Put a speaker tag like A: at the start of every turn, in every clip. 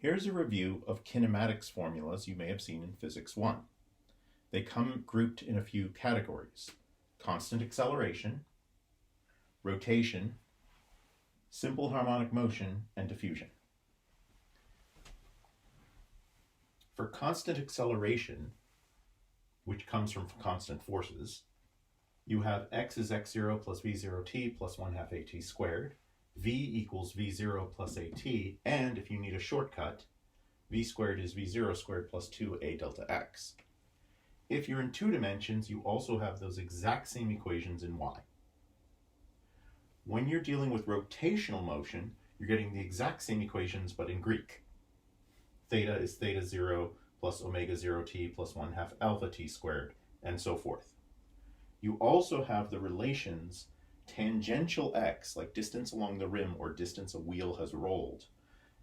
A: Here's a review of kinematics formulas you may have seen in Physics 1. They come grouped in a few categories: constant acceleration, rotation, simple harmonic motion, and diffusion. For constant acceleration, which comes from constant forces, you have x is x0 plus v0t plus 1/2 at squared, v equals v0 plus at, and if you need a shortcut, v squared is v0 squared plus 2a delta x. If you're in two dimensions, you also have those exact same equations in y. When you're dealing with rotational motion, you're getting the exact same equations but in Greek. Theta is theta 0 plus omega 0t plus 1/2 alpha t squared, and so forth. You also have the relations tangential x, like distance along the rim or distance a wheel has rolled,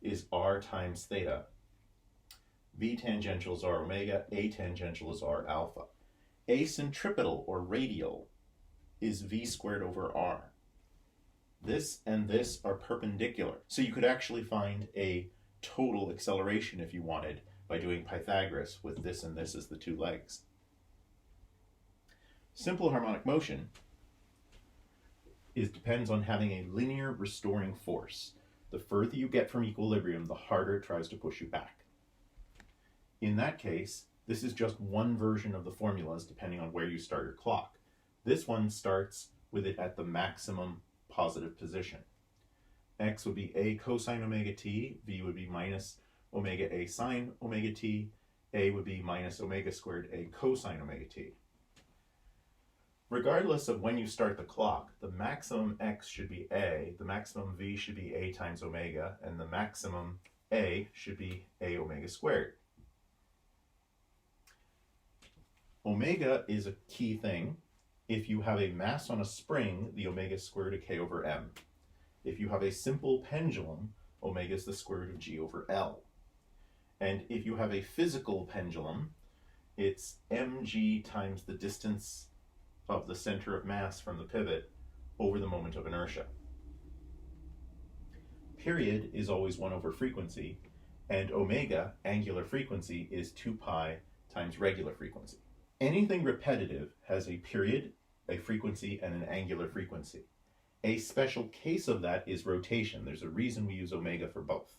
A: is r times theta. V tangential is r omega, a tangential is r alpha. Acentripetal or radial is v squared over r. This and this are perpendicular, so you could actually find a total acceleration if you wanted by doing Pythagoras with this and this as the two legs. Simple harmonic motion depends on having a linear restoring force. The further you get from equilibrium, the harder it tries to push you back. In that case, this is just one version of the formulas depending on where you start your clock. This one starts with it at the maximum positive position. X would be a cosine omega t, v would be minus omega a sine omega t, a would be minus omega squared a cosine omega t. Regardless of when you start the clock, the maximum x should be a, the maximum v should be a times omega, and the maximum a should be a omega squared. Omega is a key thing. If you have a mass on a spring, the omega is square root of k over m. If you have a simple pendulum, omega is the square root of g over L. And if you have a physical pendulum, it's mg times the distance of the center of mass from the pivot over the moment of inertia. Period is always 1 over frequency, and omega, angular frequency, is 2 pi times regular frequency. Anything repetitive has a period, a frequency, and an angular frequency. A special case of that is rotation. There's a reason we use omega for both.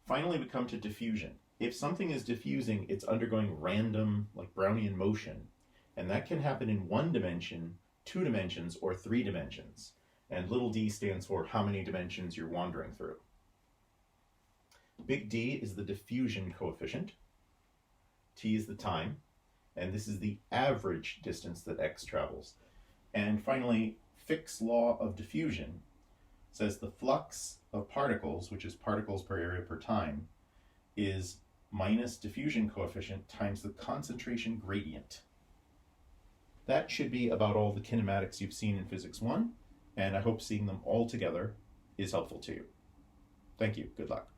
A: Finally, we come to diffusion. If something is diffusing, it's undergoing random, like Brownian motion, and that can happen in 1 dimension, 2 dimensions, or 3 dimensions. And little d stands for how many dimensions you're wandering through. Big D is the diffusion coefficient. T is the time, and this is the average distance that x travels. And finally, Fick's law of diffusion says the flux of particles, which is particles per area per time, is minus diffusion coefficient times the concentration gradient. That should be about all the kinematics you've seen in Physics 1, and I hope seeing them all together is helpful to you. Thank you. Good luck.